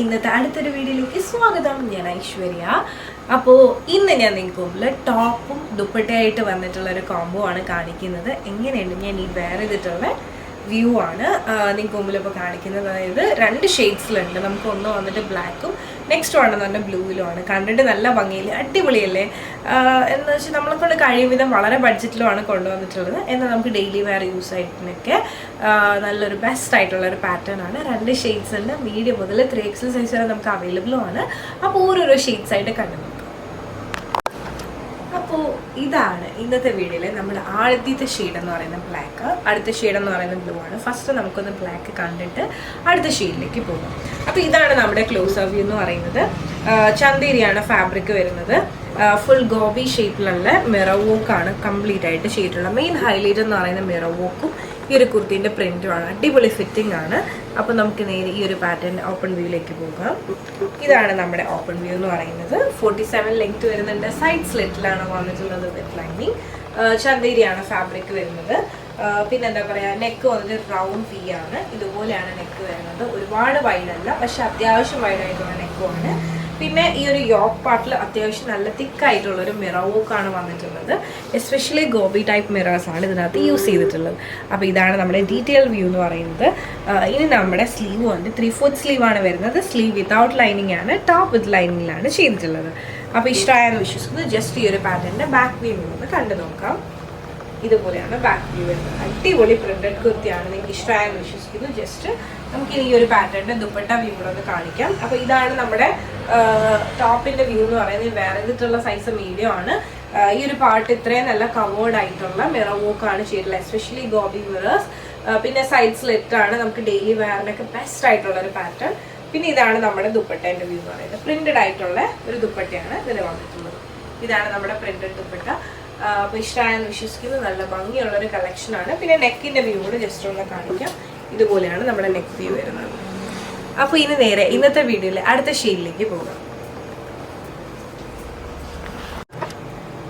ഇന്നത്തെ അടുത്തൊരു വീഡിയോയിലേക്ക് സ്വാഗതം. ഞാൻ ഐശ്വര്യ. അപ്പോൾ ഇന്ന് ഞാൻ നിങ്ങൾക്ക് മുമ്പിൽ ടോപ്പും ദുപ്പട്ടയായിട്ട് വന്നിട്ടുള്ള ഒരു കോംബോ ആണ് കാണിക്കുന്നത്. എങ്ങനെയുണ്ട് ഞാൻ ഈ വെയർ ചെയ്തിട്ടുള്ള വ്യൂ ആണ് നിങ്ങൾക്ക് മുമ്പിൽ ഇപ്പോൾ കാണിക്കുന്നത്. അതായത് രണ്ട് ഷെയ്ഡ്സിലുണ്ട്. നമുക്ക് ഒന്ന് വന്നിട്ട് ബ്ലാക്കും നെക്സ്റ്റ് വേണമെന്ന് പറഞ്ഞാൽ ബ്ലൂവിലുമാണ്. കണ്ടിട്ട് നല്ല ഭംഗിയിൽ അടിപൊളിയല്ലേ എന്ന് വെച്ചാൽ നമ്മളെക്കൊണ്ട് കഴിയുവിധം വളരെ ബഡ്ജറ്റിലുമാണ് കൊണ്ടുവന്നിട്ടുള്ളത്. എന്നാൽ നമുക്ക് ഡെയിലി വെയർ യൂസ് ആയിട്ടൊക്കെ നല്ലൊരു ബെസ്റ്റ് ആയിട്ടുള്ളൊരു പാറ്റേൺ ആണ്. രണ്ട് ഷെയ്ഡ്സ് ഉണ്ട്. മീഡിയം മുതൽ 3XL സൈസ് വരെ നമുക്ക് അവൈലബിളും ആണ്. അപ്പോൾ ഓരോരോ ഷെയ്ഡ്സ് ആയിട്ട് കണ്ടു നോക്കാം. അപ്പോൾ ഇതാണ് ഇന്നത്തെ വീഡിയോയിൽ നമ്മുടെ ആദ്യത്തെ ഷെയ്ഡ് എന്ന് പറയുന്നത് ബ്ലാക്ക്, അടുത്ത ഷെയ്ഡ് എന്ന് പറയുന്നത് ബ്ലൂ ആണ്. ഫസ്റ്റ് നമുക്കൊന്ന് ബ്ലാക്ക് കണ്ടിട്ട് അടുത്ത ഷെയ്ഡിലേക്ക് പോകും. അപ്പോൾ ഇതാണ് നമ്മുടെ ക്ലോസ് ഓഫ് വ്യൂ എന്ന് പറയുന്നത്. ചന്തേരിയാണ് ഫാബ്രിക് വരുന്നത്. ഫുൾ ഗോബി ഷേപ്പിലുള്ള മിറർ വർക്കാണ് കംപ്ലീറ്റ് ആയിട്ട് ചെയ്തിട്ടുള്ളത്. മെയിൻ ഹൈലൈറ്റ് എന്ന് പറയുന്നത് മിറർ വർക്കും ഈ ഒരു കുർത്തീൻ്റെ പ്രിന്റുമാണ്. അടിപൊളി ഫിറ്റിംഗ് ആണ്. അപ്പോൾ നമുക്ക് നേരെ ഈ ഒരു പാറ്റേൺ ഓപ്പൺ വ്യൂയിലേക്ക് പോകാം. ഇതാണ് നമ്മുടെ ഓപ്പൺ വ്യൂ എന്ന് പറയുന്നത്. 47 ലെങ്ത് വരുന്നുണ്ട്. സൈഡ് സ്ലിറ്റിലാണ് വന്നിട്ടുള്ളത് വിത്ത് ലൈനിങ്. ചന്തേരിയാണ് ഫാബ്രിക് വരുന്നത്. പിന്നെ എന്താ പറയുക, നെക്ക് വന്നിട്ട് റൗണ്ട് വി ആണ്. ഇതുപോലെയാണ് നെക്ക് വരുന്നത്. ഒരുപാട് വൈഡല്ല, പക്ഷെ അത്യാവശ്യം വൈഡായിട്ടുള്ള നെക്കുമാണ്. പിന്നെ ഈ ഒരു യോക്ക് പാർട്ടിൽ അത്യാവശ്യം നല്ല തിക്കായിട്ടുള്ളൊരു മിറർ വർക്കാണ് വന്നിട്ടുള്ളത്. എസ്പെഷ്യലി ഗോബി ടൈപ്പ് മിറേഴ്സ് ആണ് ഇതിനകത്ത് യൂസ് ചെയ്തിട്ടുള്ളത്. അപ്പോൾ ഇതാണ് നമ്മുടെ ഡീറ്റെയിൽ വ്യൂ എന്ന് പറയുന്നത്. ഇനി നമ്മുടെ സ്ലീവ് വന്നിട്ട് 3/4 സ്ലീവാണ് വരുന്നത്. സ്ലീവ് വിത്തൗട്ട് ലൈനിങ് ആണ്, ടോപ്പ് വിത്ത് ലൈനിങ്ങിലാണ് ചെയ്തിട്ടുള്ളത്. അപ്പോൾ ഇഷ്ടമായെന്ന് വിശ്വസിക്കുന്നത്. ജസ്റ്റ് ഈ ഒരു പാറ്റേണിൻ്റെ ബാക്ക് വ്യൂ ഒന്ന് കണ്ടു നോക്കാം. ഇതുപോലെയാണ് ബാക്ക് വ്യൂ വരുന്നത്. അടിപൊളി പ്രിന്റഡ് കുർത്തിയാണ്. നിങ്ങൾക്ക് ഇഷ്ടമായെന്ന് വിശ്വസിക്കുന്നു. ജസ്റ്റ് നമുക്ക് ഈ ഒരു പാറ്റേണിന്റെ ദുപ്പട്ട വ്യൂ കൂടെ ഒന്ന് കാണിക്കാം. അപ്പോൾ ഇതാണ് നമ്മുടെ ടോപ്പിന്റെ വ്യൂ എന്ന് പറയുന്നത്. വേറെ ചെയ്തിട്ടുള്ള സൈസ് മീഡിയം ആണ്. ഈ ഒരു പാർട്ട് ഇത്രയും നല്ല കവേർഡ് ആയിട്ടുള്ള മിറർ വർക്ക് ആണ് ചെയ്തിട്ടുള്ളത്. Especially gobi mirrors. പിന്നെ സൈഡ് സ്ലിറ്റ് ആണ്. നമുക്ക് ഡെയിലി വെയറിനൊക്കെ ബെസ്റ്റ് ആയിട്ടുള്ള ഒരു പാറ്റേൺ. പിന്നെ ഇതാണ് നമ്മുടെ ദുപ്പട്ടേന്റെ വ്യൂ എന്ന് പറയുന്നത്. പ്രിന്റഡ് ആയിട്ടുള്ള ഒരു ദുപ്പട്ടയാണ് ഇതിൽ വന്നിട്ടുള്ളത്. ഇതാണ് നമ്മുടെ പ്രിന്റഡ് ദുപ്പട്ട. അപ്പോൾ ഇഷ്ടമായെന്ന് വിശ്വസിക്കുന്നത്. നല്ല ഭംഗിയുള്ളൊരു കളക്ഷനാണ്. പിന്നെ നെക്കിൻ്റെ വ്യൂ കൂടെ ജസ്റ്റ് ഒന്ന് കാണിക്കാം. ഇതുപോലെയാണ് നമ്മുടെ നെക്ക് വ്യൂ വരുന്നത്. അപ്പോൾ ഇനി നേരെ ഇന്നത്തെ വീഡിയോയിൽ അടുത്ത ഷെയ്ഡിലേക്ക് പോകാം.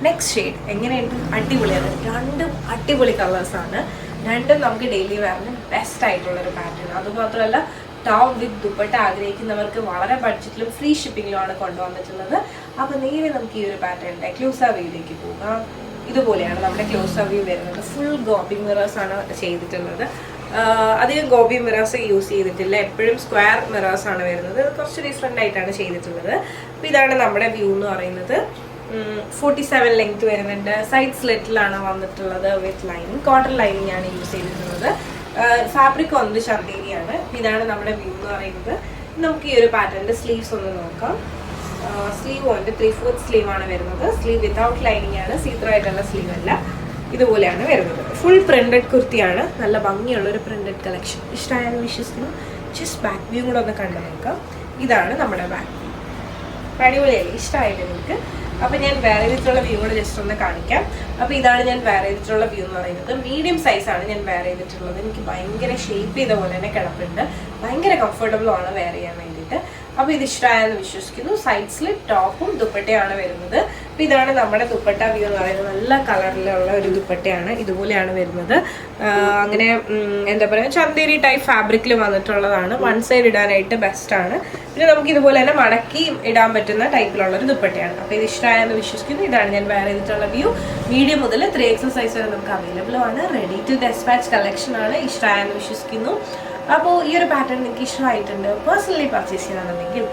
നെക്സ്റ്റ് ഷെയ്ഡ് എങ്ങനെയുണ്ട്? അടിപൊളിയാണ്. രണ്ടും അടിപൊളി കളേഴ്സാണ്. രണ്ടും നമുക്ക് ഡെയിലി വെയറിന് ബെസ്റ്റ് ആയിട്ടുള്ളൊരു പാറ്റേൺ. അതുമാത്രമല്ല ടോപ്പ് വിത്ത് ദുപ്പട്ട ആഗ്രഹിക്കുന്നവർക്ക് വളരെ ബഡ്ജറ്റിലും ഫ്രീ ഷിപ്പിങ്ങിലുമാണ് കൊണ്ടുവന്നിട്ടുള്ളത്. അപ്പോൾ നേരെ നമുക്ക് ഈ ഒരു പാറ്റേണിൻ്റെ ക്ലോസ് വ്യൂയിലേക്ക് പോകാം. ഇതുപോലെയാണ് നമ്മുടെ ക്ലോസ് വ്യൂ വരുന്നത്. ഫുൾ ഗോബി മിറേഴ്സ് ആണ് ചെയ്തിട്ടുള്ളത്. അധികം ഗോബി മിറേഴ്സ് യൂസ് ചെയ്തിട്ടില്ല. എപ്പോഴും സ്ക്വയർ മിറേഴ്സ് ആണ് വരുന്നത്. കുറച്ച് ഡിഫറെൻ്റ് ആയിട്ടാണ് ചെയ്തിട്ടുള്ളത്. അപ്പോൾ ഇതാണ് നമ്മുടെ വ്യൂ എന്ന് പറയുന്നത്. 47 ലെങ്ത് വരുന്നുണ്ട്. സൈഡ് സ്ലിറ്റിലാണ് വന്നിട്ടുള്ളത് വിത്ത് ലൈനിങ്. കോട്ടൺ ലൈനിങ് ആണ് യൂസ് ചെയ്തിട്ടുള്ളത്. ഫാബ്രിക് വന്നത് ചന്തേരിയാണ്. ഇതാണ് നമ്മുടെ വ്യൂ എന്ന് പറയുന്നത്. നമുക്ക് ഈ ഒരു പാറ്റേണിൻ്റെ സ്ലീവ്സ് ഒന്ന് നോക്കാം. സ്ലീവ് വന്നിട്ട് 3/4 സ്ലീവാണ് വരുന്നത്. സ്ലീവ് വിത്തൗട്ട് ലൈനിങ് ആണ്. സീത്രോ ആയിട്ടുള്ള സ്ലീവ് അല്ല. ഇതുപോലെയാണ് വരുന്നത്. ഫുൾ പ്രിന്റഡ് കുർത്തിയാണ്. നല്ല ഭംഗിയുള്ളൊരു പ്രിന്റഡ് കളക്ഷൻ. ഇഷ്ടമായെന്ന് വിശ്വസിക്കുന്നു. ജസ്റ്റ് ബാക്ക് വ്യൂ കൂടെ ഒന്ന് കണ്ടു നോക്കാം. ഇതാണ് നമ്മുടെ ബാക്ക് വ്യൂ. അടിപൊളിയല്ലേ? ഇഷ്ടമായില്ലേ നിങ്ങൾക്ക്? അപ്പോൾ ഞാൻ വേറെ ചെയ്തിട്ടുള്ള വ്യൂ കൂടെ ജസ്റ്റ് ഒന്ന് കാണിക്കാം. അപ്പോൾ ഇതാണ് ഞാൻ വേറെ ചെയ്തിട്ടുള്ള വ്യൂ എന്ന് പറയുന്നത്. മീഡിയം സൈസാണ് ഞാൻ വേറെ ചെയ്തിട്ടുള്ളത്. എനിക്ക് ഭയങ്കര ഷേപ്പ് ചെയ്ത പോലെ തന്നെ കിടപ്പുണ്ട്. ഭയങ്കര കംഫർട്ടബിളുമാണ് വെയർ ചെയ്യാൻ വേണ്ടിയിട്ട്. അപ്പോൾ ഇത് ഇഷ്ടമായെന്ന് വിശ്വസിക്കുന്നു. സൈഡ് സ്ലിറ്റ് ടോപ്പും ദുപ്പട്ടയാണ് വരുന്നത്. അപ്പോൾ ഇതാണ് നമ്മുടെ ദുപ്പട്ട വ്യൂ എന്ന് പറയുന്നത്. നല്ല കളറിലുള്ള ഒരു ദുപ്പട്ടയാണ്. ഇതുപോലെയാണ് വരുന്നത്. അങ്ങനെ എന്താ പറയുക, ചന്തേരി ടൈപ്പ് ഫാബ്രിക്കിൽ വന്നിട്ടുള്ളതാണ്. വൺ സൈഡ് ഇടാനായിട്ട് ബെസ്റ്റാണ്. പിന്നെ നമുക്ക് ഇതുപോലെ തന്നെ മടക്കി ഇടാൻ പറ്റുന്ന ടൈപ്പിലുള്ളൊരു ദുപ്പട്ടയാണ്. അപ്പോൾ ഇത് ഇഷ്ടമായെന്ന് വിശ്വസിക്കുന്നു. ഇതാണ് ഞാൻ വേറെ ചെയ്തിട്ടുള്ള വ്യൂ. മീഡിയം മുതൽ 3XL സൈസ് വരെ നമുക്ക് അവൈലബിൾ ആണ്. റെഡി ടു ഡെസ്പാച്ച് കളക്ഷൻ ആണ്. ഇഷ്ടമായെന്ന് വിശ്വസിക്കുന്നു. അപ്പോൾ ഈ ഒരു പാറ്റേൺ നിങ്ങൾക്ക് ഇഷ്ടമായിട്ടുണ്ട്, പേഴ്സണലി പർച്ചേസ് ചെയ്യണമെന്നുണ്ടെങ്കിൽ